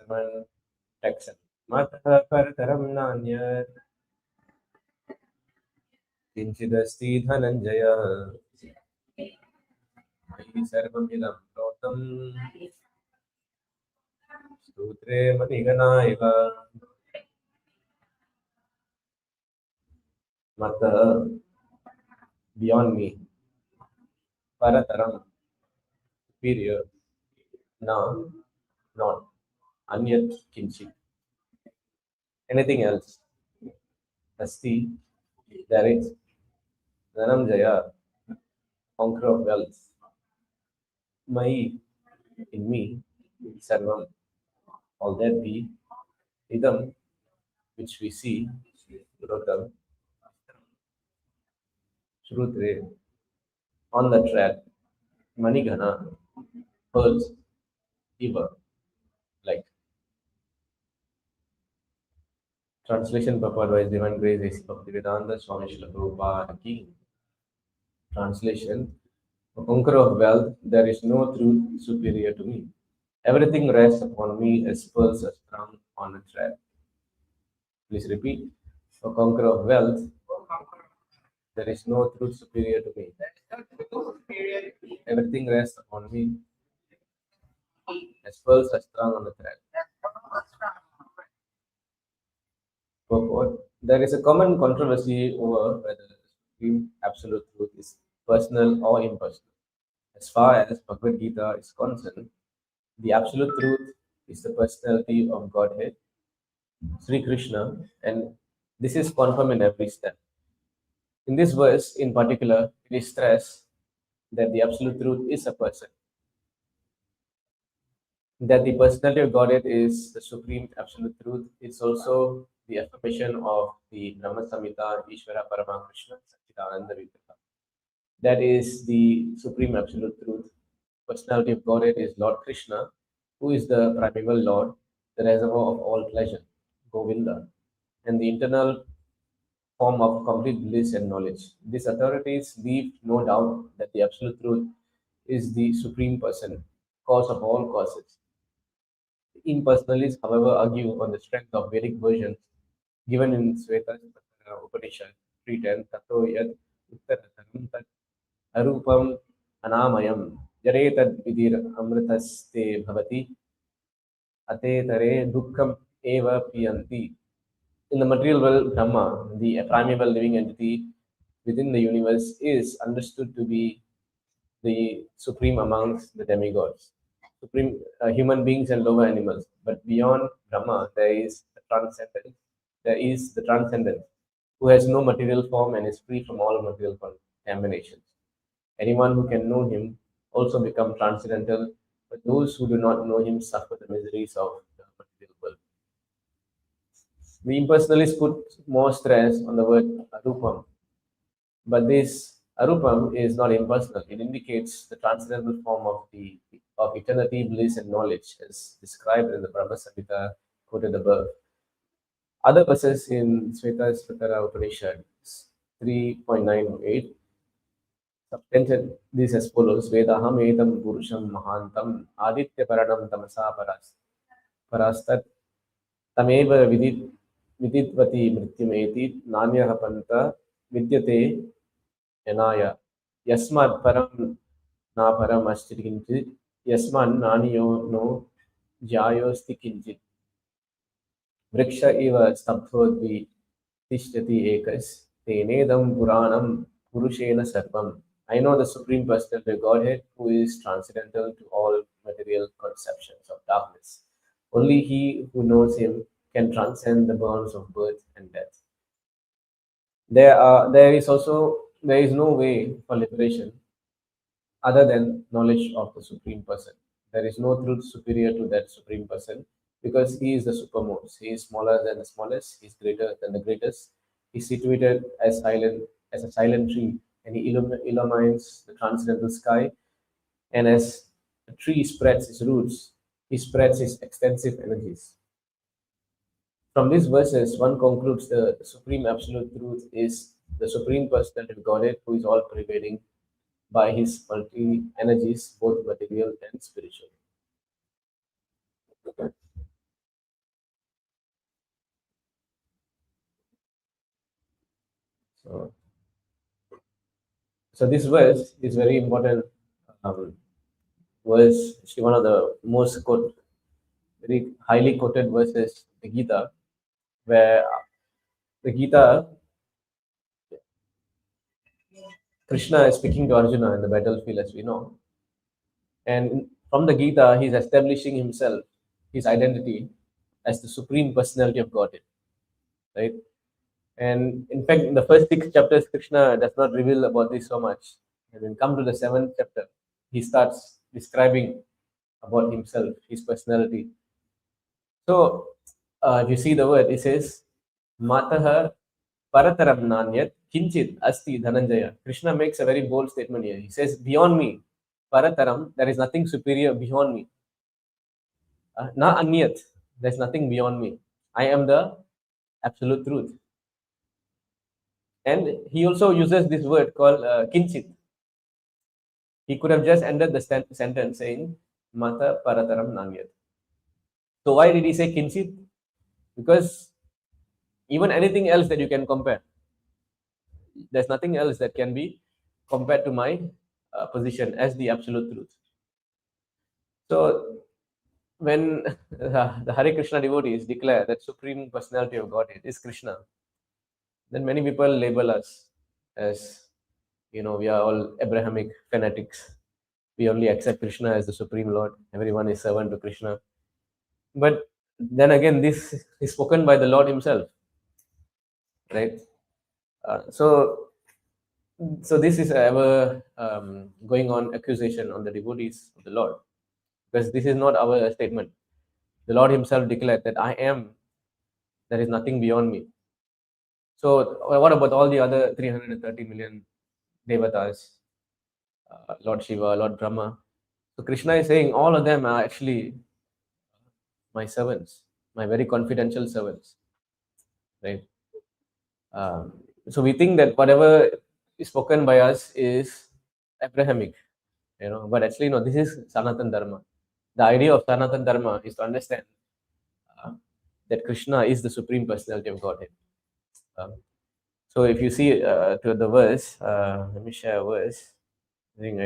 Brahman text. Matha parataram nanyat kinchidasti dhananjaya mayi sarvamidam protam sutre manigana iva. Matha, beyond me, parataram, superior, na, not, anyat kinchit, anything else, asti, there is, dhananjaya, conqueror of wealth, mayi, in me, sarvam, all that be, idam, which we see, protam, shrutre, on the track, manigana, pearls, eva, like. Translation purport by His Divine Grace is Bhaktivedanta Swami Srila Prabhupada Ki. Translation: a conqueror of wealth, there is no truth superior to me. Everything rests upon me as pearls are strung on a thread. Please repeat. A conqueror of wealth, there is no truth superior to me. Everything rests upon me as pearls are strung on a thread. Purport: there is a common controversy over whether the supreme absolute truth is personal or impersonal. As far as Bhagavad Gita is concerned, the absolute truth is the personality of Godhead, Sri Krishna, and this is confirmed in every step. In this verse, in particular, it is stressed that the absolute truth is a person, that the personality of Godhead is the supreme absolute truth. It's also the affirmation of the Brahma Samhita Ishvara Parama Krishna Satchidananda Vigraha. That is the supreme absolute truth. Personality of Godhead is Lord Krishna, who is the primeval Lord, the reservoir of all pleasure, Govinda, and the internal form of complete bliss and knowledge. These authorities leave no doubt that the absolute truth is the supreme person, cause of all causes. Impersonalists, however, argue on the strength of Vedic versions given in Sveta Upanishad 310, Tato Yad Uttaratam Tat Arupam Anamayam Jaretad Vidir Amritaste Bhavati Ate Tare Dukkam Eva Piyanti. In the material world, Brahma, the primeval living entity within the universe, is understood to be the supreme amongst the demigods, supreme human beings and lower animals. But beyond Brahma, there is the transcendent. There is the transcendent, who has no material form and is free from all material contaminations. Anyone who can know him also become transcendental, but those who do not know him suffer the miseries of the material world. The impersonalists put more stress on the word arupam, but this arupam is not impersonal. It indicates the transcendental form of eternity, bliss, and knowledge, as described in the Brahma Samhita quoted above. Other verses in Svetasvatara Upanishad 3.98 subtented this as follows: Vedaham etam purusham mahantam aditya paranam tamasa parastat tameva viditvati mrityumeti nanyah panta vidyate yanaya yasmad param na param asti kinchit yasman naniyo no jayosti kinchit vriksha iva stabdhodvi tishtati ekas tenedam puranam purushena sarvam. I know the Supreme Personality of Godhead, who is transcendental to all material conceptions of darkness. Only he who knows him can transcend the bonds of birth and death. There is no way for liberation other than knowledge of the Supreme Person. There is no truth superior to that Supreme Person because He is the supermost. He is smaller than the smallest. He is greater than the greatest. He is situated as a silent tree, and He illumines the transcendental sky. And as a tree spreads its roots, He spreads His extensive energies. From these verses, one concludes the supreme absolute truth is the Supreme Personality of Godhead, who is all pervading by his multi energies, both material and spiritual. So, so this verse is very important verse. Actually, one of the most very highly quoted verses, the Gita, where the Gita, Krishna is speaking to Arjuna in the battlefield, as we know, and from the Gita, he's establishing himself, his identity, as the supreme personality of Godhead, right? And in fact, in the first 6 chapters, Krishna does not reveal about this so much. And then come to the 7th chapter, he starts describing about himself, his personality. So, if you see the word, it says, Mataha Parataram Nanyat Kinchit Asti Dhananjaya. Krishna makes a very bold statement here. He says, beyond me, Parataram, there is nothing superior beyond me. Na Anyat, there's nothing beyond me. I am the absolute truth. And he also uses this word called Kinchit. He could have just ended the sentence saying, Mata Parataram Nanyat. So why did he say Kinchit? Because even anything else that you can compare, there's nothing else that can be compared to my position as the absolute truth. So when the Hare Krishna devotees declare that supreme personality of Godhead is Krishna, then many people label us as, we are all Abrahamic fanatics. We only accept Krishna as the supreme Lord. Everyone is servant to Krishna. But then again, this is spoken by the Lord Himself, right? So this is ever going on accusation on the devotees of the Lord, because this is not our statement. The Lord Himself declared that I am, there is nothing beyond me. So what about all the other 330 million devatas, Lord Shiva, Lord Brahma? So Krishna is saying all of them are actually my servants, my very confidential servants, right? So we think that whatever is spoken by us is Abrahamic, but actually no, this is Sanatan Dharma. The idea of Sanatan Dharma is to understand that Krishna is the supreme personality of Godhead. So if you see to the verse, let me share a verse. I think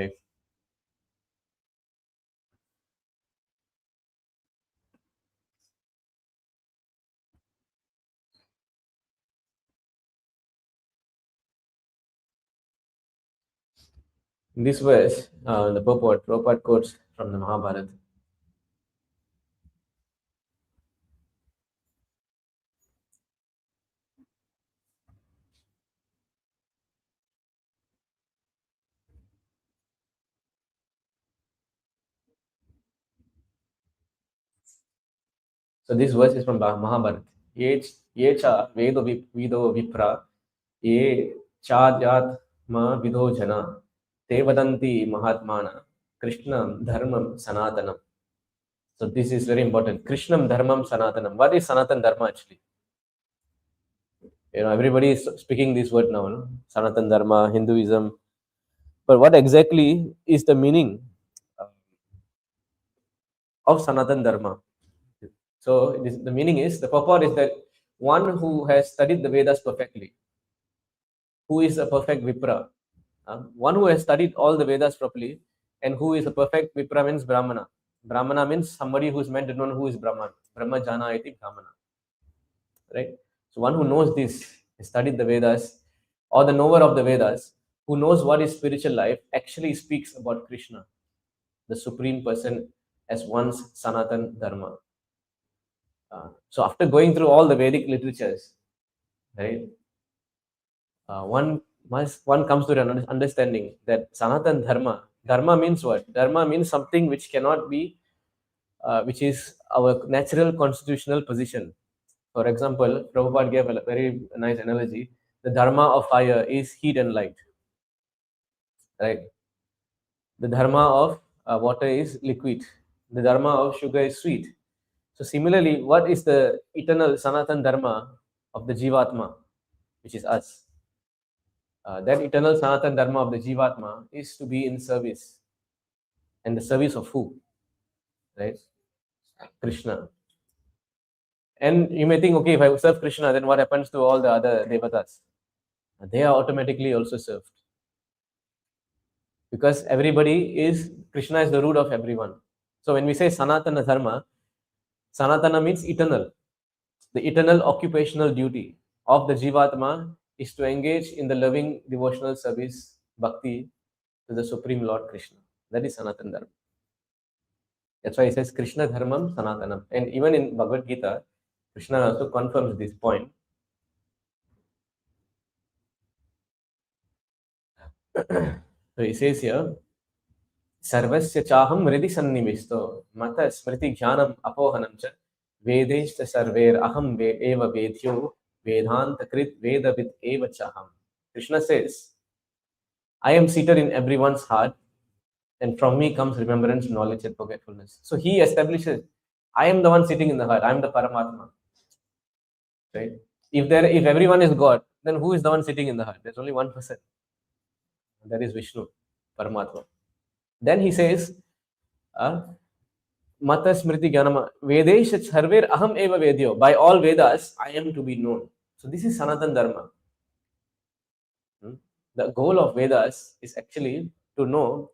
in this verse, the Prabhupada quotes from the Mahabharata. So this verse is from Mahabharata. Ye cha vido vipra ye chadyat ma vidho jana te vadanti mahatmana krishnam dharmam sanatanam. So this is very important. Krishnam dharmam sanatanam. What is Sanatan Dharma actually? Everybody is speaking this word now, no? Sanatan Dharma, Hinduism. But what exactly is the meaning of Sanatan Dharma? So the meaning is, the purport is that one who has studied the Vedas perfectly, who is a perfect Vipra, one who has studied all the Vedas properly, and who is a perfect Vipra means Brahmana. Brahmana means somebody who is meant to know who is Brahman. Brahma Jana iti Brahmana. Right? So one who knows this, has studied the Vedas, or the knower of the Vedas, who knows what is spiritual life, actually speaks about Krishna, the supreme person, as one's Sanatan Dharma. So after going through all the Vedic literatures, right, one comes to an understanding that Sanatan Dharma means what? Dharma means something which cannot be, which is our natural constitutional position. For example, Prabhupada gave a very nice analogy. The dharma of fire is heat and light, right? The dharma of water is liquid. The dharma of sugar is sweet. So similarly, what is the eternal Sanatan Dharma of the Jivatma, which is us? That eternal Sanatan Dharma of the Jivatma is to be in service. And the service of who? Right? Krishna. And you may think, okay, if I serve Krishna, then what happens to all the other devatas? they are automatically also served. Because Krishna is the root of everyone. So when we say Sanatana Dharma, Sanatana means eternal. The eternal occupational duty of the Jivatma is to engage in the loving devotional service, bhakti, to the Supreme Lord Krishna. That is Sanatana Dharma. That's why he says Krishna Dharmam Sanatanam. And even in Bhagavad Gita, Krishna also confirms this point. So he says here, Sarvasya chaham hridi sannivisto mata smriti jnanam apohanam cha vedeshta sarver aham eva vedhyo vedanta krit vedavid eva chaham. Krishna says, I am seated in everyone's heart, and from me comes remembrance, knowledge, and forgetfulness. So he establishes, I am the one sitting in the heart. I am the Paramatma. Right? If everyone is God, then who is the one sitting in the heart? There's only one person. That is Vishnu, Paramatma. Then he says, Mata Smriti Jnanama Vedesha Sarver Aham Eva Vedyo. By all Vedas, I am to be known. So this is Sanatan Dharma. The goal of Vedas is actually to know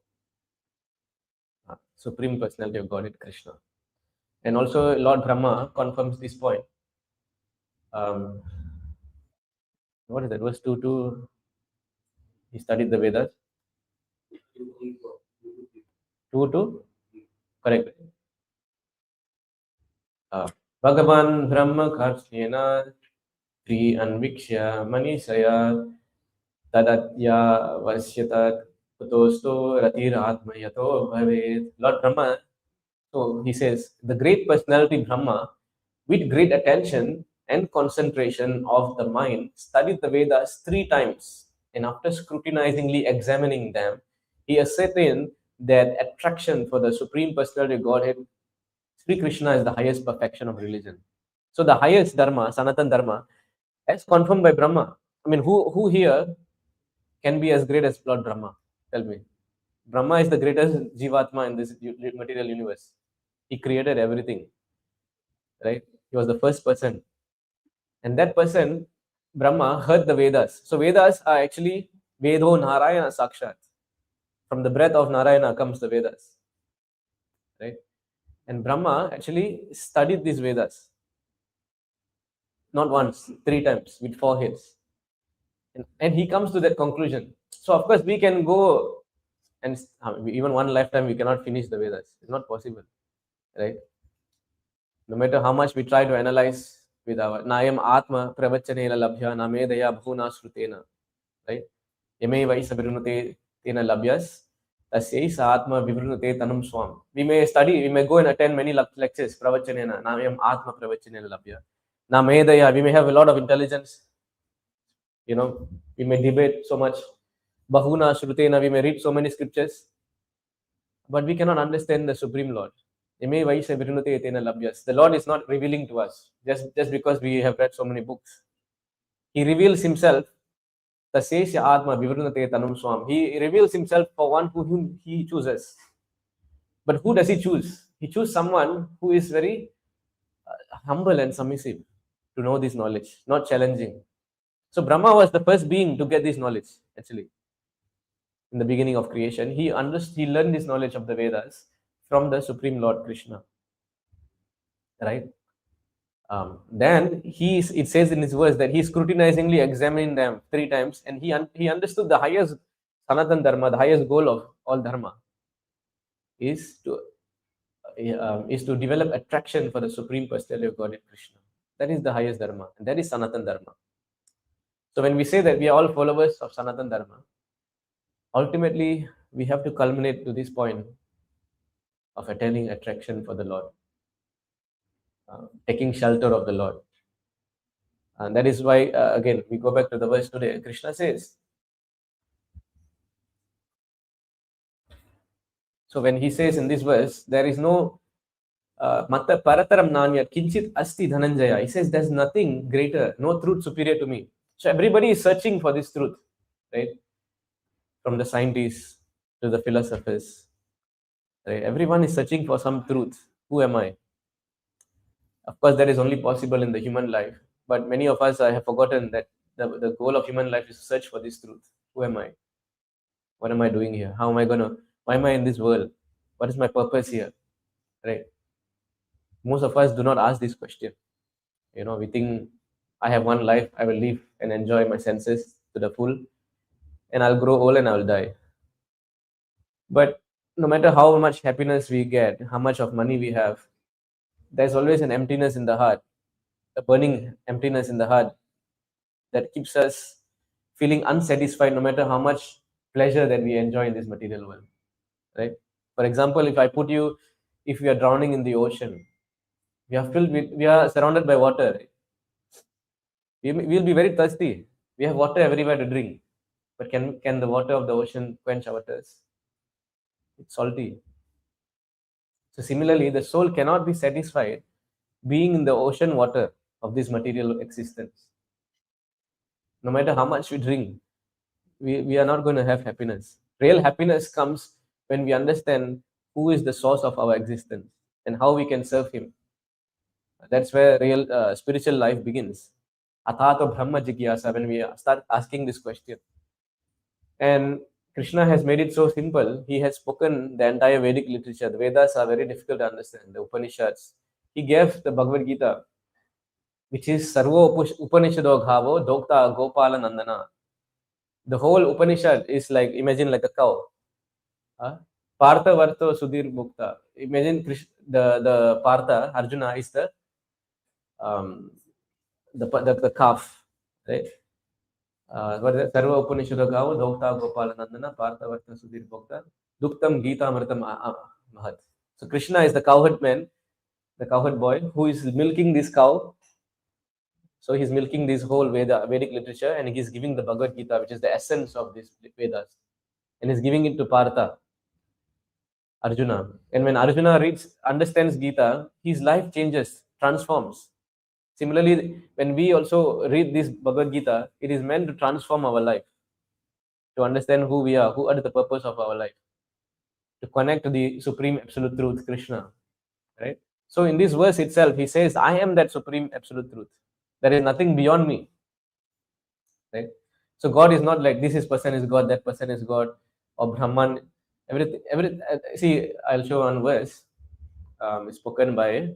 Supreme Personality of Godhead Krishna. And also Lord Brahma confirms this point. What is that? Verse 2 he studied the Vedas. 2 correct. Bhagavan Brahma Karshena Tri Anvikshya Manisaya Tadatya Vasyatat Kutosto Ratir Atma Yato Bhavet. Lord Brahma, so he says, the great personality Brahma, with great attention and concentration of the mind, studied the Vedas 3 times, and after scrutinizingly examining them, he ascertained that attraction for the Supreme Personality of Godhead, Sri Krishna, is the highest perfection of religion. So the highest Dharma, Sanatan Dharma, as confirmed by Brahma. I mean, who here can be as great as Lord Brahma? Tell me. Brahma is the greatest Jivatma in this material universe. He created everything. Right? He was the first person. And that person, Brahma, heard the Vedas. So Vedas are actually Vedo Narayana Sakshat. From the breath of Narayana comes the Vedas. Right? And Brahma actually studied these Vedas. Not once, 3 times with 4 heads. And he comes to that conclusion. So of course we can go and even one lifetime we cannot finish the Vedas. It's not possible. Right? No matter how much we try to analyze with our Nayam Atma Pravachanena Labhya Namedaya Bhuna Shrutena. Right? Yame Vaisa Virunate Tena Labhyas Tasyais Atma Vivrunate Tanam Swam. We may study, we may go and attend many lectures, Pravachanena, Nayam Atma Pravachanena Labhya. Namedaya, we may have a lot of intelligence. You know, we may debate so much. Bahuna Shrutena, we may read so many scriptures. But we cannot understand the Supreme Lord. The Lord is not revealing to us just because we have read so many books. He reveals himself. He reveals himself for one whom he chooses. But who does he choose? He chooses someone who is very humble and submissive to know this knowledge, not challenging. So Brahma was the first being to get this knowledge, actually. In the beginning of creation, he learned this knowledge of the Vedas from the Supreme Lord Krishna. Right? Then it says in his verse that he scrutinizingly examined them 3 times, and he understood the highest Sanatan Dharma, the highest goal of all Dharma, is to develop attraction for the Supreme Personality of Godhead Krishna. That is the highest Dharma, and that is Sanatan Dharma. So when we say that we are all followers of Sanatan Dharma, ultimately we have to culminate to this point of attaining attraction for the Lord, taking shelter of the Lord. And that is why, again, we go back to the verse today. Krishna says, so when he says in this verse, there is no Matta Parataram Nanya Kinchit Asti Dhananjaya. He says there's nothing greater, no truth superior to me. So everybody is searching for this truth, right? From the scientists to the philosophers, right? Everyone is searching for some truth. Who am I? Of course, that is only possible in the human life. But many of us have forgotten that the goal of human life is to search for this truth. Who am I? What am I doing here? How am I gonna? Why am I in this world? What is my purpose here? Right? Most of us do not ask this question. We think I have one life, I will live and enjoy my senses to the full, and I'll grow old and I'll die. But no matter how much happiness we get, how much of money we have, there's always an emptiness in the heart, a burning emptiness in the heart that keeps us feeling unsatisfied no matter how much pleasure that we enjoy in this material world. Right? For example, if we are drowning in the ocean, we are surrounded by water. Right? We'll be very thirsty. We have water everywhere to drink. But can the water of the ocean quench our thirst? It's salty. So similarly, the soul cannot be satisfied being in the ocean water of this material existence. No matter how much we drink, we are not going to have happiness. Real happiness comes when we understand who is the source of our existence and how we can serve him. That's where real spiritual life begins. Athato Brahma Jigyasa, when we start asking this question. And Krishna has made it so simple. He has spoken the entire Vedic literature. The Vedas are very difficult to understand, the Upanishads. He gave the Bhagavad Gita, which is Sarvo Upanishado Ghavo Dokta Gopala Nandana. The whole Upanishad is like, imagine like a cow. Partha Varto Sudhir Mukta. Imagine the Partha, Arjuna is the calf, right? Sarva Upanishado Gavo Dokta Gopala Nandana Partha Varta Sudhir Bhokta Duktam Gita Amritam Mahat. So Krishna is the cowherd man, the cowherd boy who is milking this cow. So he's milking this whole Vedic literature, and he's giving the Bhagavad Gita, which is the essence of this Vedas, and he's giving it to Partha, Arjuna. And when Arjuna understands Gita, his life changes, transforms. Similarly, when we also read this Bhagavad Gita, it is meant to transform our life, to understand who we are, who are the purpose of our life, to connect to the supreme absolute truth, Krishna, right? So in this verse itself, he says, I am that supreme absolute truth. There is nothing beyond me, right? So God is not like this person is God, that person is God, or Brahman. Everything. See, I'll show one verse spoken by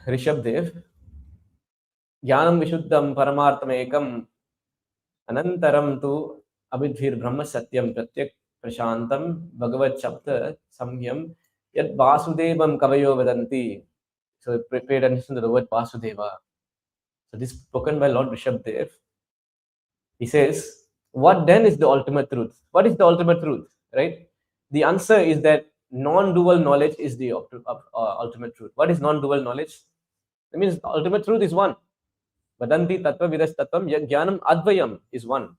Rishabdev. Jnanam Vishuddham Paramarthamekam Anantaram tu Abhidhir Brahma Satyam Pratyak Prashantam Bhagavad Chapta Samyam Yat Vasudevam Kavayo Vedanti. So pay attention to the word Vasudeva. So this is spoken by Lord Rishabdev. He says, what then is the ultimate truth? What is the ultimate truth? Right? The answer is that non-dual knowledge is the ultimate truth. What is non-dual knowledge? That means ultimate truth is one. Vadanti tattva vidas tattvam jnanam advayam is one.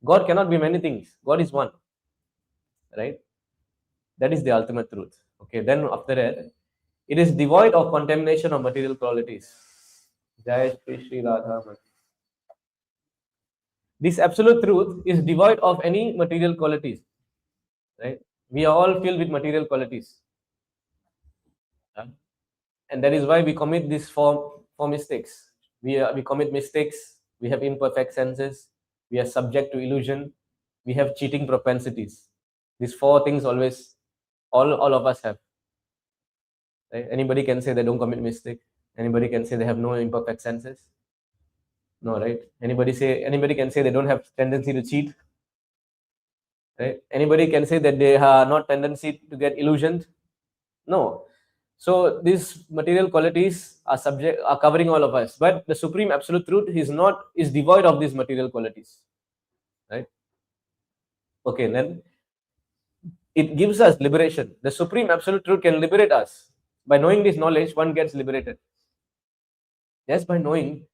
God cannot be many things. God is one. Right? That is the ultimate truth. Okay, then after that, it is devoid of contamination of material qualities. Jai Shri Radha. This absolute truth is devoid of any material qualities. Right? We are all filled with material qualities. And that is why we commit these four mistakes. We commit mistakes. We have imperfect senses. We are subject to illusion. We have cheating propensities. These four things always, all of us have. Right? Anybody can say they don't commit mistake. Anybody can say they have no imperfect senses. No, right? Anybody can say they don't have tendency to cheat. Right? Anybody can say that they have not tendency to get illusioned. No. So these material qualities are covering all of us, but the supreme absolute truth is devoid of these material qualities, right? Okay, then it gives us liberation. The supreme absolute truth can liberate us. By knowing this knowledge, one gets liberated. Yes, by knowing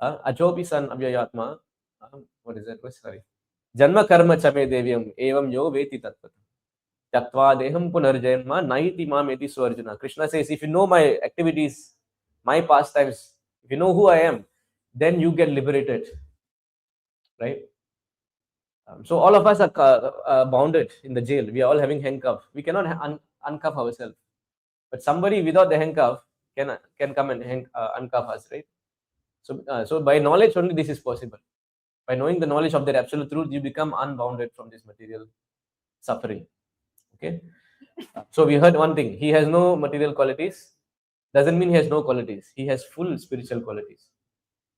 Ajobi san avyayatma. What is that? Sorry. Janma karma chame devyam evam yo veti tattva. Tattva deham punarjanma naiti mameti swarjuna. Krishna says, if you know my activities, my pastimes, if you know who I am, then you get liberated. Right? So all of us are bounded in the jail. We are all having handcuff. We cannot uncuff ourselves. But somebody without the handcuff can come and uncuff us, right? So by knowledge only this is possible. By knowing the knowledge of that absolute truth, you become unbounded from this material suffering. Okay. So we heard one thing: he has no material qualities. Doesn't mean he has no qualities. He has full spiritual qualities.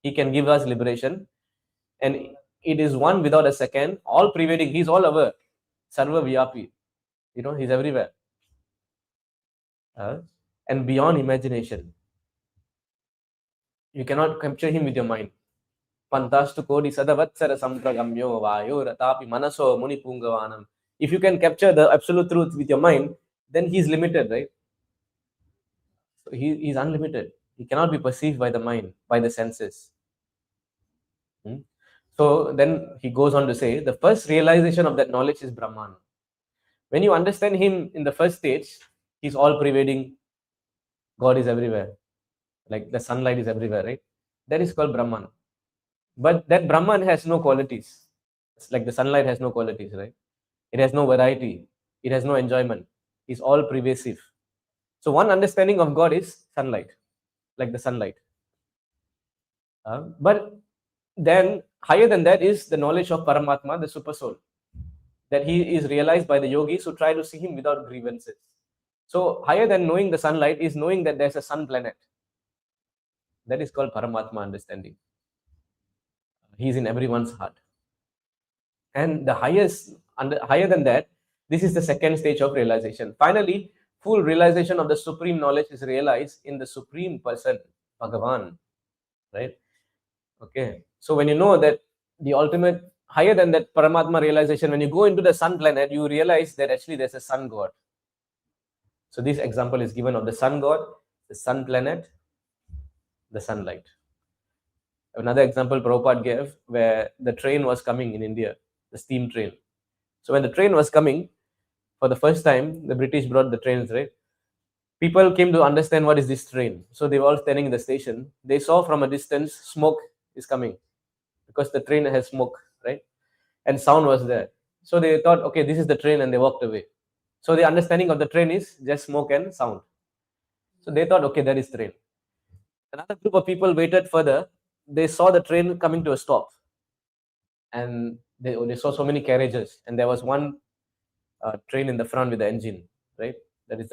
He can give us liberation, and it is one without a second, all pervading. He's all over, sarva vyapi. He's everywhere, and beyond imagination. You cannot capture him with your mind. Pantastu kodi sadavatsara sampragamyo vayo ratapi manaso muni pungavanam. If you can capture the absolute truth with your mind, then he's limited, right? So he's unlimited. He cannot be perceived by the mind, by the senses. So then he goes on to say, the first realization of that knowledge is Brahman. When you understand him in the first stage, he's all pervading. God is everywhere. Like the sunlight is everywhere, right? That is called Brahman. But that Brahman has no qualities. It's like the sunlight has no qualities, right? It has no variety. It has no enjoyment. It's all pervasive. So one understanding of God is sunlight, like the sunlight. But then higher than that is the knowledge of Paramatma, the super soul, that he is realized by the yogis who try to see him without grievances. So higher than knowing the sunlight is knowing that there's a sun planet. That is called Paramatma understanding. He is in everyone's heart. And the higher than that, this is the second stage of realization. Finally, full realization of the supreme knowledge is realized in the supreme person, Bhagavan, right? Okay. So when you know that the ultimate, higher than that Paramatma realization, when you go into the sun planet, you realize that actually there's a sun god. So this example is given of the sun god, the sun planet, the sunlight. Another example Prabhupada gave, where the train was coming in India, the steam train. So when the train was coming, for the first time, the British brought the trains, right? People came to understand what is this train. So they were all standing in the station. They saw from a distance, smoke is coming because the train has smoke, right? And sound was there. So they thought, okay, this is the train, and they walked away. So the understanding of the train is just smoke and sound. So they thought, okay, that is train. Another group of people waited further. They saw the train coming to a stop, and they saw so many carriages, and there was one train in the front with the engine, right? That is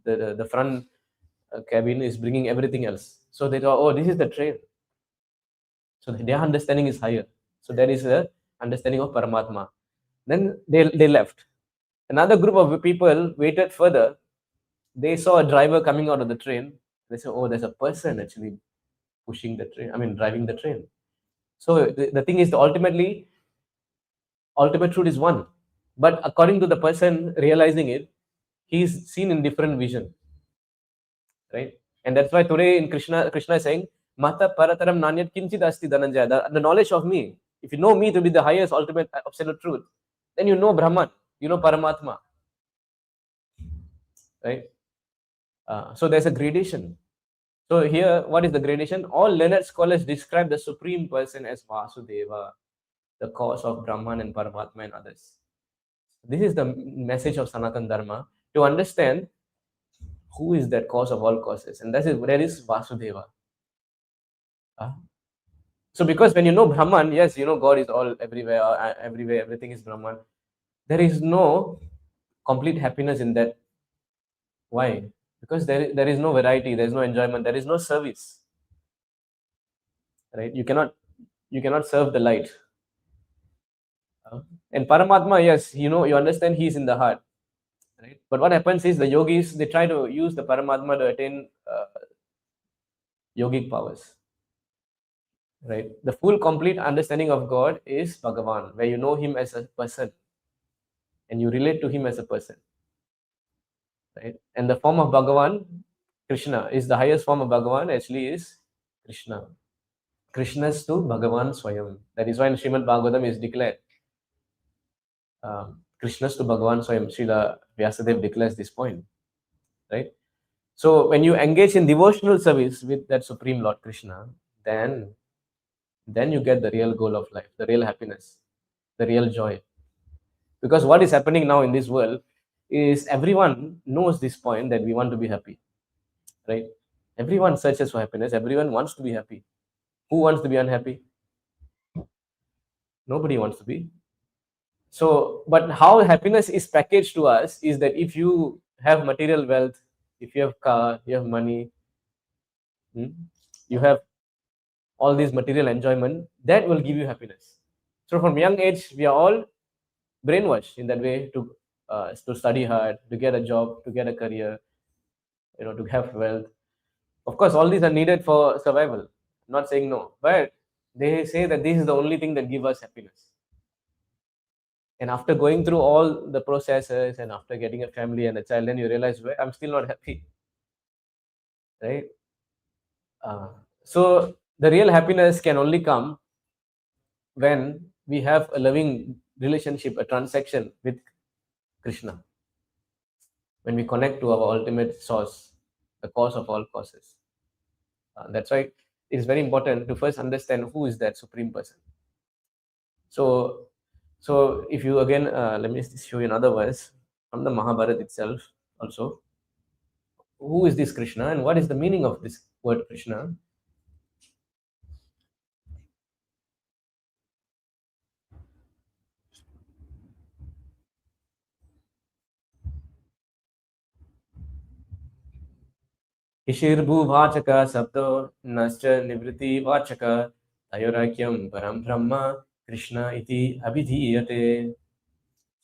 the front cabin is bringing everything else. So they thought, oh, this is the train. So their understanding is higher. So that is the understanding of Paramatma. Then they left. Another group of people waited further. They saw a driver coming out of the train. They said, oh, there's a person actually pushing the train, driving the train. So the thing is, ultimate truth is one. But according to the person realizing it, he's seen in different vision. Right? And that's why today in Krishna is saying, Mata Parataram Nanyat Kinchit Asti Dhananjaya. The knowledge of me, if you know me to be the highest ultimate absolute truth, then you know Brahman, you know Paramatma. Right? So there's a gradation. So here, what is the gradation? All learned scholars describe the supreme person as Vasudeva, the cause of Brahman and Paramatma and others. This is the message of Sanatana Dharma, to understand who is that cause of all causes, and that is Vasudeva. So because when you know Brahman, yes, you know God is all everywhere, everything is Brahman. There is no complete happiness in that. Why? Because there is no variety, there is no enjoyment, there is no service. Right? You cannot serve the light. And Paramatma, yes, you understand he is in the heart. Right? But what happens is the yogis, they try to use the Paramatma to attain yogic powers. Right? The full complete understanding of God is Bhagavan, where you know him as a person and you relate to him as a person. Right? And the form of Bhagavan, Krishna, is the highest form of Bhagavan, actually is Krishna. Krishna's to Bhagavan Swayam. That is why in Srimad Bhagavatam is declared. Krishna's to Bhagavan Swayam. Srila Vyasadeva declares this point. Right? So when you engage in devotional service with that Supreme Lord Krishna, then you get the real goal of life, the real happiness, the real joy. Because what is happening now in this world is everyone knows this point that we want to be happy. Right? Everyone searches for happiness. Everyone wants to be happy. Who wants to be unhappy? Nobody wants to be. So, but how happiness is packaged to us is that if you have material wealth, if you have car, you have money, you have all these material enjoyment, that will give you happiness. So from young age, we are all brainwashed in that way to study hard, to get a job, to get a career, to have wealth. Of course, all these are needed for survival. I'm not saying no, but they say that this is the only thing that gives us happiness. And after going through all the processes and after getting a family and a child, then you realize, well, I'm still not happy, right? So the real happiness can only come when we have a loving relationship, a transaction with Krishna, when we connect to our ultimate source, the cause of all causes. That's why it is very important to first understand who is that supreme person. So if you again, let me show you another verse from the Mahabharata itself also. Who is this Krishna and what is the meaning of this word Krishna? Ishirбhuvaचक sabdo nascha nivriti vachaka tayorakyam param brahma Krishna iti abhidhiyate.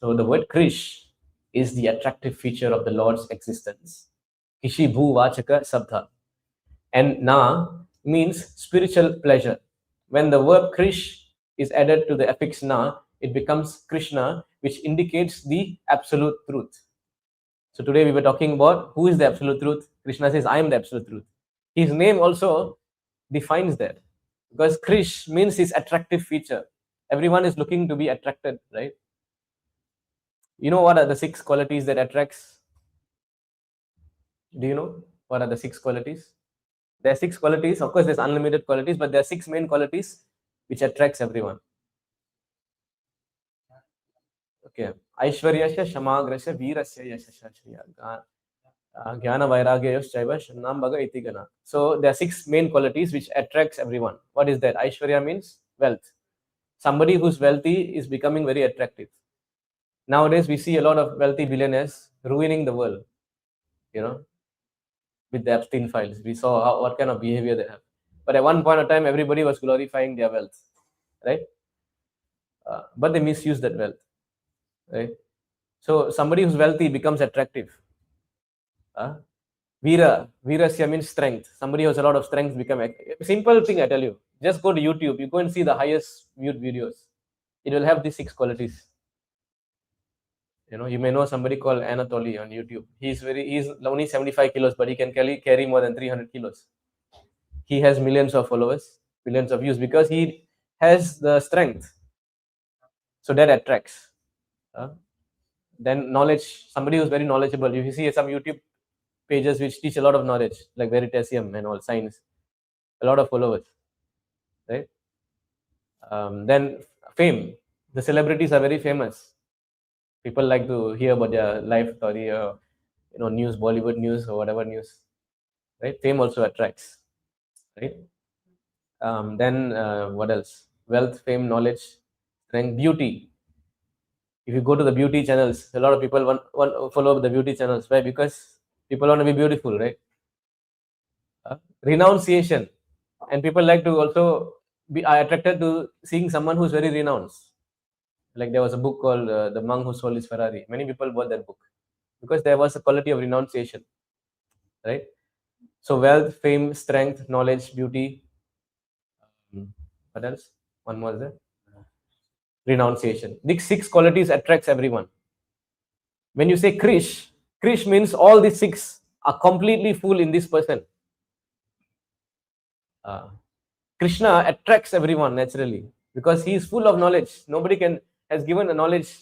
So the word Krish is the attractive feature of the Lord's existence. Ishibhuvachaka sabda. And na means spiritual pleasure. When the verb Krish is added to the affix na, it becomes Krishna, which indicates the absolute truth. So today we were talking about who is the absolute truth. Krishna says, I am the absolute truth. His name also defines that, because Krish means his attractive feature. Everyone is looking to be attracted, right? You know what are the 6 qualities that attracts? Do you know what are the 6 qualities? There are 6 qualities. Of course, there's unlimited qualities, but there are 6 main qualities which attracts everyone. Okay. Aishwaryasya, Shamagrasya, Virasya, Yashasya, Jnana Vairagyayoshchaiva Shannam Bhaga Iti Gana. So there are 6 main qualities which attracts everyone. What is that? Aishwarya means wealth. Somebody who's wealthy is becoming very attractive. Nowadays, we see a lot of wealthy billionaires ruining the world, with the Epstein files. We saw what kind of behavior they have. But at one point of time, everybody was glorifying their wealth, right? But they misuse that wealth, right? So somebody who's wealthy becomes attractive. Virasya means strength. Somebody who has a lot of strength become a simple thing. I tell you, just go to YouTube. You go and see the highest viewed videos. It will have these 6 qualities. You may know somebody called Anatoly on YouTube. He's only 75 kilos, but he can carry more than 300 kilos. He has millions of followers, millions of views, because he has the strength. So that attracts. Then knowledge, somebody who's very knowledgeable. You see some YouTube pages which teach a lot of knowledge, like Veritasium and all, science, a lot of followers, right? Then fame. The celebrities are very famous. People like to hear about their life story, or news, Bollywood news or whatever news, right? Fame also attracts, right? Then what else? Wealth, fame, knowledge, strength, beauty. If you go to the beauty channels, a lot of people want to follow the beauty channels. Why? Because people want to be beautiful, right? Renunciation, and people like to also are attracted to seeing someone who's very renounced. Like there was a book called The Monk Who Sold His Ferrari. Many people bought that book because there was a quality of renunciation, right? So wealth, fame, strength, knowledge, beauty. What else? One more there. Renunciation. These 6 qualities attracts everyone. When you say Krish, Krish means all these 6 are completely full in this person. Krishna attracts everyone naturally because he is full of knowledge. Nobody has given a knowledge,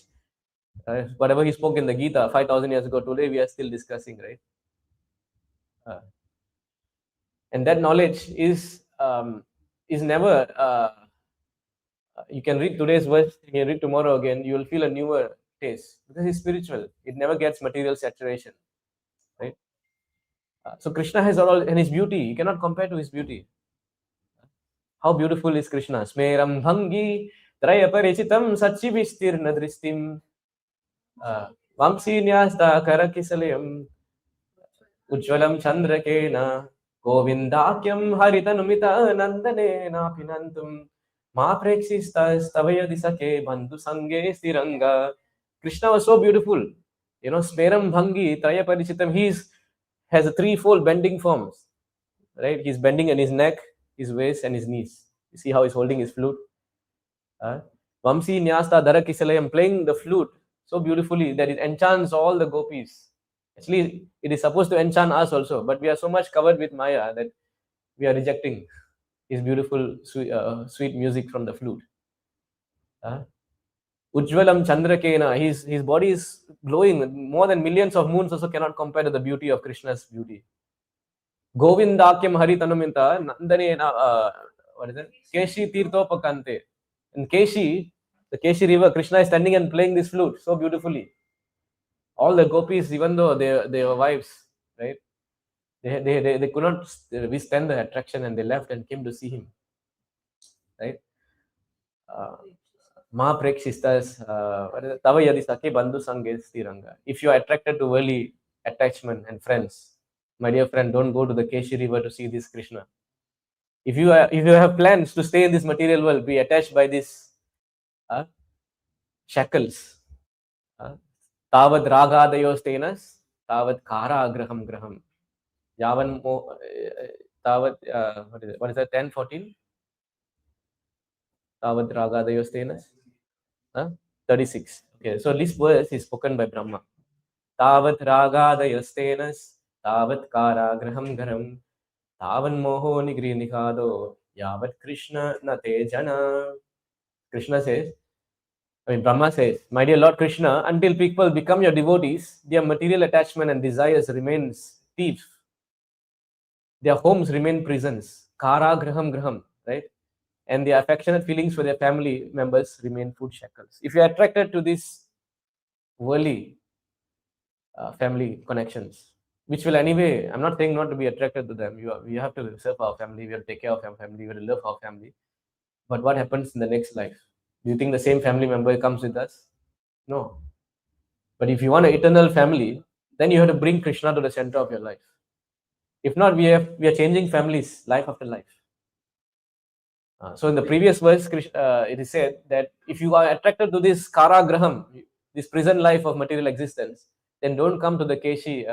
whatever he spoke in the Gita 5,000 years ago. Today we are still discussing, right? And that knowledge is never. You can read today's verse, you can read tomorrow again. You will feel a newer taste because it's spiritual. It never gets material saturation, right? So Krishna has all, and his beauty. You cannot compare to his beauty. How beautiful is Krishna? Smeram bhangi traya parichitam sachivistirna dristim vamsinyasta karakisalayam ujvalam chandrakena govindakyam haritanumita nandane pinantum ma preksistas tavayadi sake bandhu sange stiranga. Krishna was so beautiful. You know, smeram bhangi traya parichitam. Has a threefold bending forms, right? He's bending in his neck, his waist, and his knees. You see how he's holding his flute. Vamsi Nyasta Dharakisalayam, playing the flute so beautifully that it enchants all the gopis. Actually, it is supposed to enchant us also, but we are so much covered with Maya that we are rejecting his beautiful, sweet music from the flute. Ujvalam Chandrakena, his body is glowing. More than millions of moons also cannot compare to the beauty of Krishna's beauty. Govindakyam Haritanuminta, Nandane, what is it? Keshi Tirthopakante. In Keshi, the Keshi river, Krishna is standing and playing this flute so beautifully. All the gopis, even though they were wives, right? They could not withstand the attraction and they left and came to see him, right? Ma Prekshistas, Tavayadi Sake Bandhu Sange Stiranga. If you are attracted to worldly attachment and friends, my dear friend, don't go to the Keshi river to see this Krishna. If you have plans to stay in this material world, be attached by these shackles. Tavad ragadayostenas, tavad kara graham graham. Yavan tavad, what is that, 10, 14? Tavad ragadayostenas? 36. Okay, so this verse is spoken by Brahma. Tavat ragadayostenas, tavat kara graham graham, tavan moho nigri nikhado, yavat Krishna nate jana. Krishna says, Brahma says, my dear Lord Krishna, until people become your devotees, their material attachment and desires remains thieves. Their homes remain prisons. Kara graham graham, right? And their affectionate feelings for their family members remain food shackles. If you are attracted to these worldly family connections, which will anyway, I'm not saying not to be attracted to them. We have to serve our family, we have to take care of our family, we have to love our family. But what happens in the next life? Do you think the same family member comes with us? No. But if you want an eternal family, then you have to bring Krishna to the center of your life. If not, we are changing families life after life. So in the previous verse, it is said that if you are attracted to this Kara Graham, this prison life of material existence, then don't come to the Keshi,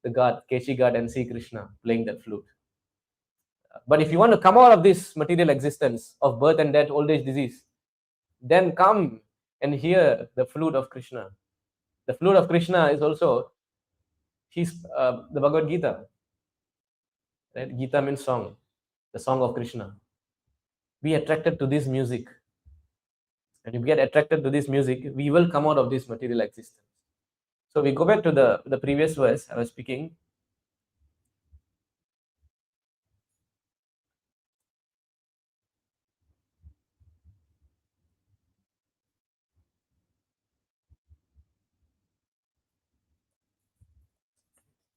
the god, Keshi god, and see Krishna playing that flute. But if you want to come out of this material existence of birth and death, old age, disease, then come and hear the flute of Krishna. The flute of Krishna is also the Bhagavad Gita. Right? Gita means song, the song of Krishna. Be attracted to this music. And if we get attracted to this music, we will come out of this material existence. So we go back to the previous verse I was speaking.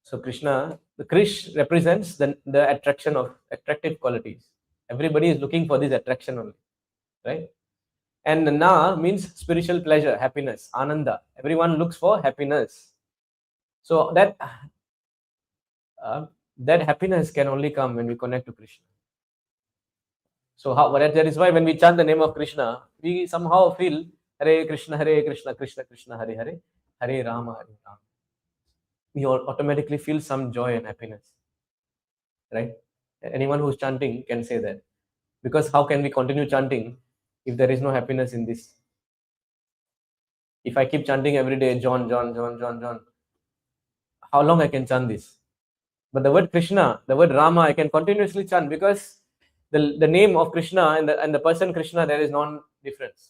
So Krishna, the Krish represents the attraction of attractive qualities. Everybody is looking for this attraction only, right? And Na means spiritual pleasure, happiness, Ananda. Everyone looks for happiness. So that happiness can only come when we connect to Krishna. So that is why when we chant the name of Krishna, we somehow feel Hare Krishna, Krishna Krishna, Hare Hare, Hare Rama, Hare Rama. We automatically feel some joy and happiness, right? Anyone who's chanting can say that. Because how can we continue chanting if there is no happiness in this? If I keep chanting every day, John, John, John, John, John, how long I can chant this? But the word Krishna, the word Rama, I can continuously chant because the name of Krishna and the person Krishna, there is non-difference.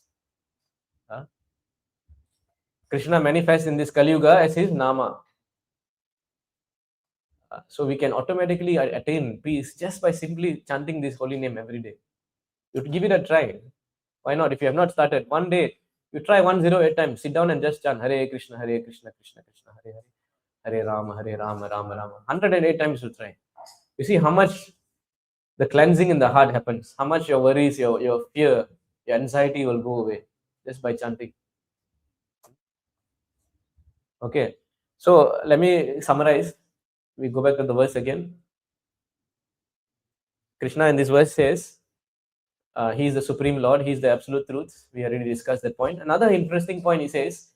Krishna manifests in this Kali Yuga as his Nama. So we can automatically attain peace just by simply chanting this holy name every day. You give it a try. Why not? If you have not started, one day you try 108 times. Sit down and just chant Hare Krishna, Krishna Krishna, Hare Hare, Hare Rama, Rama Rama. 108 times you try. You see how much the cleansing in the heart happens. How much your worries, your fear, your anxiety will go away just by chanting. Okay, so let me summarize. We go back to the verse again. Krishna in this verse says, he is the supreme Lord, he is the absolute truth. We already discussed that point. Another interesting point, he says,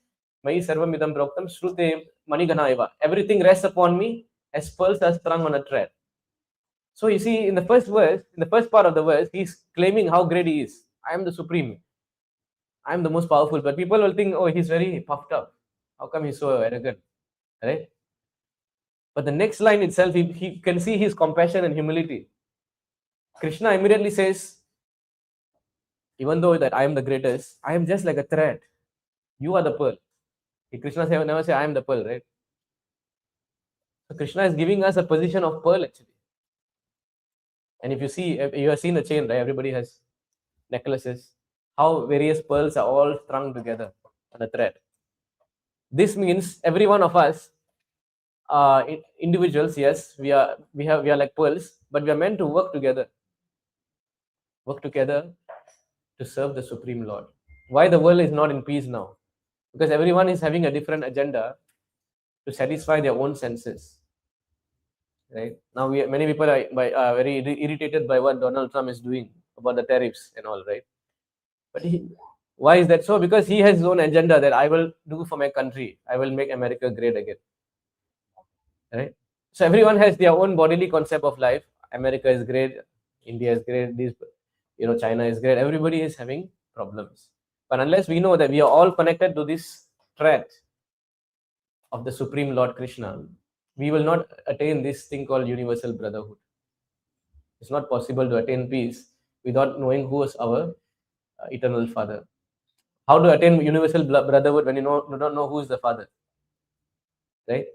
Mai sarvam idam proktam shrute manigana eva. Everything rests upon me as pearls are strung on a thread. So you see, in the first verse, in the first part of the verse, he's claiming how great he is. I am the supreme. I am the most powerful. But people will think, oh, he's very puffed up. How come he's so arrogant? Right? But the next line itself, he can see his compassion and humility. Krishna immediately says, even though that I am the greatest, I am just like a thread. You are the pearl. Krishna never say I am the pearl, right? So Krishna is giving us a position of pearl actually. And if you see, you have seen the chain, right? Everybody has necklaces. How various pearls are all strung together on a thread. This means every one of us, individuals, yes, we are like pearls, but we are meant to work together to serve the Supreme Lord. Why the world is not in peace now? Because everyone is having a different agenda to satisfy their own senses. Right now, many people are very irritated by what Donald Trump is doing about the tariffs and all, right? But why is that so? Because he has his own agenda that I will do for my country. I will make America great again. Right? So everyone has their own bodily concept of life. America is great. India is great. China is great. Everybody is having problems. But unless we know that we are all connected to this thread of the Supreme Lord Krishna, we will not attain this thing called universal brotherhood. It's not possible to attain peace without knowing who is our eternal Father. How to attain universal brotherhood when you do not know who is the Father? Right?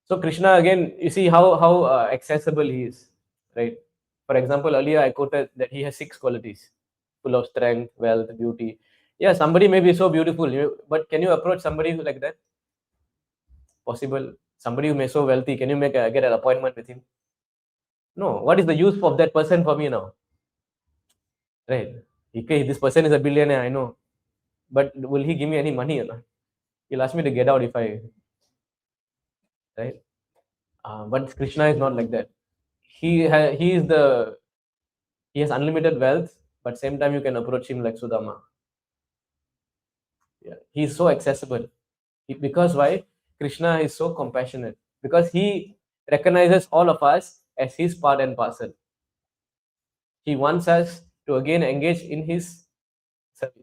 So Krishna, again, you see how accessible he is, right? For example, earlier I quoted that he has 6 qualities, full of strength, wealth, beauty. Yeah, somebody may be so beautiful, but can you approach somebody like that? Possible. Somebody who may so wealthy, can you get an appointment with him? No. What is the use of that person for me now? Right? Okay, this person is a billionaire, I know, but will he give me any money or not? He'll ask me to get out if I, right? But Krishna is not like that. He has unlimited wealth, but same time you can approach him like Sudama. Yeah, he's so accessible. Because why? Krishna is so compassionate. Because he recognizes all of us as his part and parcel. He wants us to again engage in his service.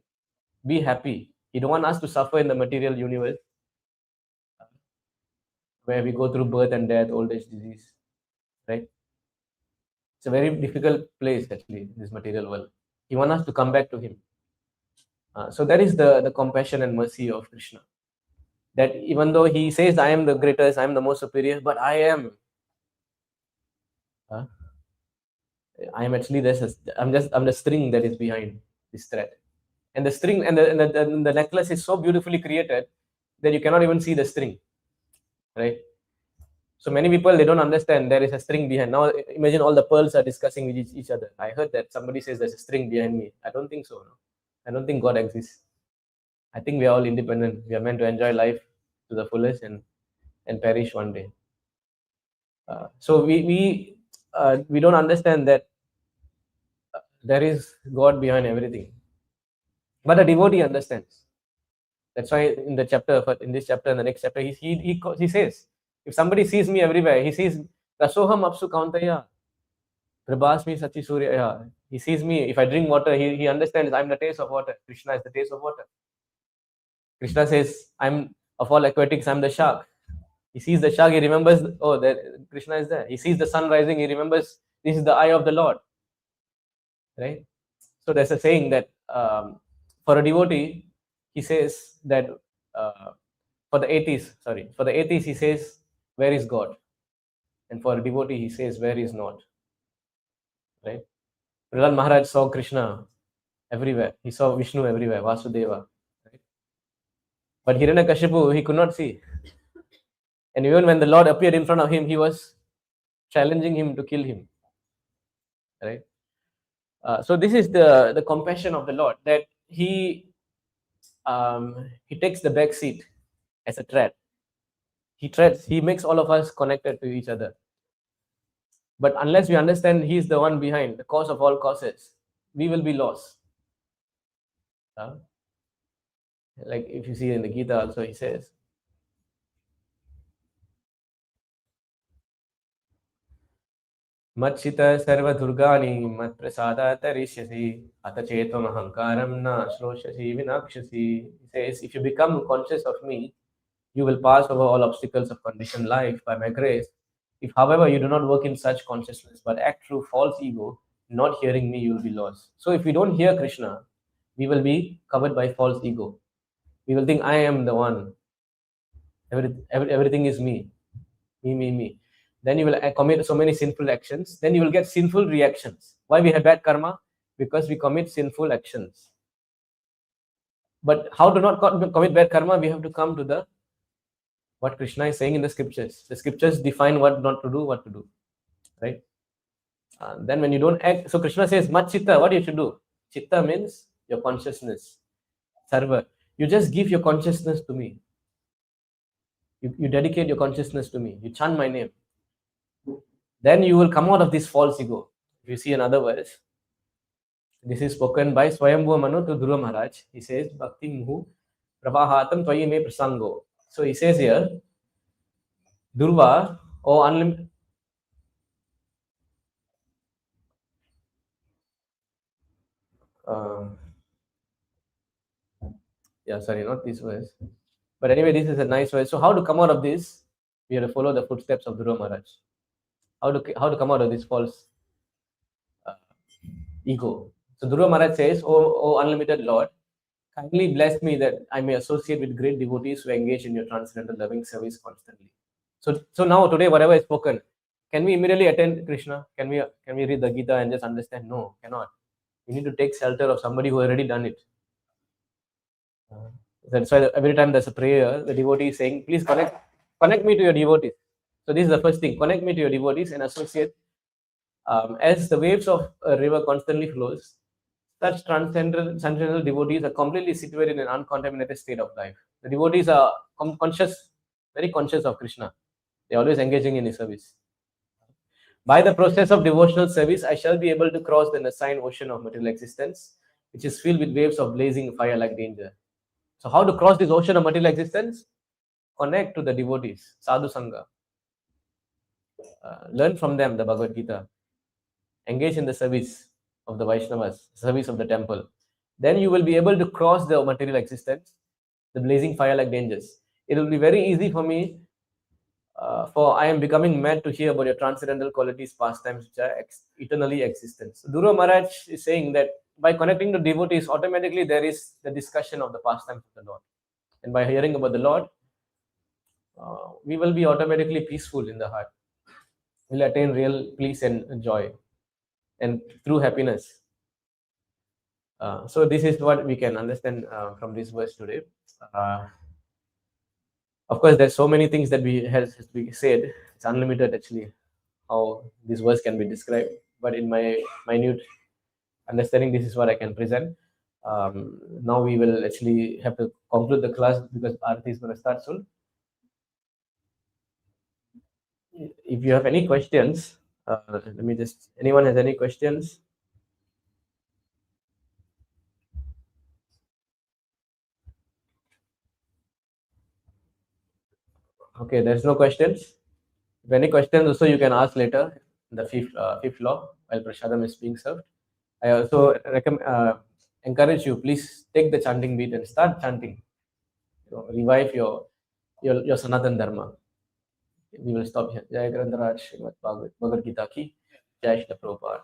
Be happy. He don't want us to suffer in the material universe where we go through birth and death, old age, disease. Right? It's a very difficult place actually, this material world. He wants us to come back to him. So that is the compassion and mercy of Krishna. That even though he says, I am the greatest, I am the most superior, but I am actually I'm the string that is behind this thread. And the string and the necklace is so beautifully created that you cannot even see the string. Right? So many people, they don't understand there is a string behind. Now imagine all the pearls are discussing with each other. I heard that somebody says there's a string behind me. I don't think so. No? I don't think God exists. I think we are all independent. We are meant to enjoy life to the fullest and perish one day. So we don't understand that there is God behind everything. But a devotee understands. That's why in this chapter and the next chapter, he says, if somebody sees me everywhere, he sees Rasoham Apsu Kauntaya, Prabhasmi Sachi Surya. He sees me. If I drink water, he understands I'm the taste of water. Krishna is the taste of water. Krishna says, I'm of all aquatics, I'm the shark. He sees the shark, he remembers, oh, Krishna is there. He sees the sun rising, he remembers this is the eye of the Lord. Right? So there's a saying that for a devotee, he says that for the atheist, he says, where is God? And for a devotee, he says, where is not? Right? Prahlad Maharaj saw Krishna everywhere. He saw Vishnu everywhere, Vasudeva. Right? But Hiranyakashipu, he could not see. And even when the Lord appeared in front of him, he was challenging him to kill him, right? So this is the compassion of the Lord, that he takes the back seat as a thread. He makes all of us connected to each other. But unless we understand he's the one behind the cause of all causes, we will be lost. Like if you see in the Gita also, he says, Machita sarva durgani mat prasada tarishyasi ata chetvam ahankaram na shroshasi vinakshasi. He says, if you become conscious of me, you will pass over all obstacles of conditioned life by my grace. If, however, you do not work in such consciousness, but act through false ego, not hearing me, you will be lost. So if we don't hear Krishna, we will be covered by false ego. We will think, I am the one. Everything is me. Me. Then you will commit so many sinful actions. Then you will get sinful reactions. Why we have bad karma? Because we commit sinful actions. But how to not commit bad karma? We have to come to the what Krishna is saying in the scriptures. The scriptures define what not to do, what to do, right? Then when you don't act, so Krishna says, Mat chitta, what you should do? Chitta means your consciousness. Sarva. You just give your consciousness to me. You dedicate your consciousness to me. You chant my name. Then you will come out of this false ego. If you see another verse, this is spoken by Swayambhu Manu to Dhruva Maharaj. He says, Bhakti Muhu Pravahatam Tvayi Me Prasango. So he says here, Dhruva, or unlimited. Sorry, not this verse. But anyway, this is a nice verse. So how to come out of this? We have to follow the footsteps of Dhruva Maharaj. How to come out of this false ego? So Dhruva Maharaj says, "O unlimited Lord, kindly bless me that I may associate with great devotees who engage in your transcendental loving service constantly." So now today, whatever is spoken, can we immediately attend Krishna? Can we read the Gita and just understand? No, cannot. We need to take shelter of somebody who already done it. That's why every time there's a prayer, the devotee is saying, please connect me to your devotees. So this is the first thing, connect me to your devotees and associate. As the waves of a river constantly flows, such transcendental devotees are completely situated in an uncontaminated state of life. The devotees are conscious, very conscious of Krishna. They're always engaging in his service. By the process of devotional service, I shall be able to cross the assigned ocean of material existence, which is filled with waves of blazing fire like danger. So how to cross this ocean of material existence? Connect to the devotees, sadhu sangha. Learn from them the Bhagavad Gita. Engage in the service of the Vaishnavas, service of the temple. Then you will be able to cross the material existence, the blazing fire like dangers. It will be very easy for me, for I am becoming mad to hear about your transcendental qualities, pastimes, which are eternally existent. So Dhruva Maharaj is saying that by connecting to devotees, automatically there is the discussion of the pastimes of the Lord. And by hearing about the Lord, we will be automatically peaceful in the heart. We'll attain real peace and joy and true happiness. So this is what we can understand from this verse today. Of course, there's so many things that has to be said. It's unlimited actually, how this verse can be described. But in my minute understanding, this is what I can present. Now we will actually have to conclude the class because Aarti is going to start soon. If you have any questions, let me just, anyone has any questions? Okay, there's no questions. If any questions also you can ask later, the fifth floor while Prashadam is being served. I also encourage you, please take the chanting beat and start chanting. Revive your Sanatan Dharma. We will stop here. Jai Grandaraj Srimad Bhagavad Gita ki. Jai Shri Prabhupada.